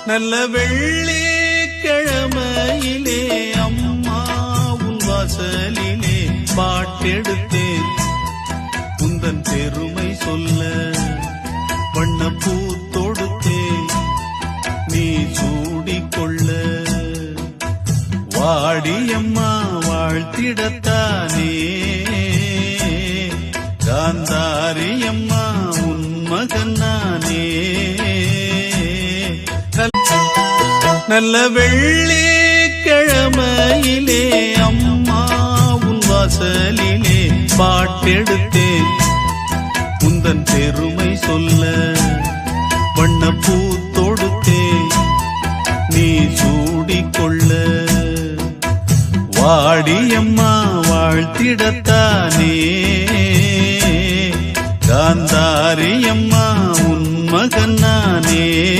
நல்ல வெள்ளிக்கிழமையிலே அம்மா உன் வாசலிலே பாட்டெடுத்தேன் உந்தன் பெருமை சொல்ல வண்ணப்பூ தொடுத்தேன் நீ சூடிக்கொள்ள வாடியம்மா வாழ்த்திடத்தானே காந்தாரியம்மா உன் மகன் நானே நல்ல வெள்ளிக்கிழமையிலே அம்மா உன் வாசலிலே பாட்டெடுத்தேன் உந்தன் பெருமை சொல்ல வண்ணப்பூ தொடுத்தேன் நீ சூடிக்கொள்ள வாடியம்மா வாழ்த்திடத்தான்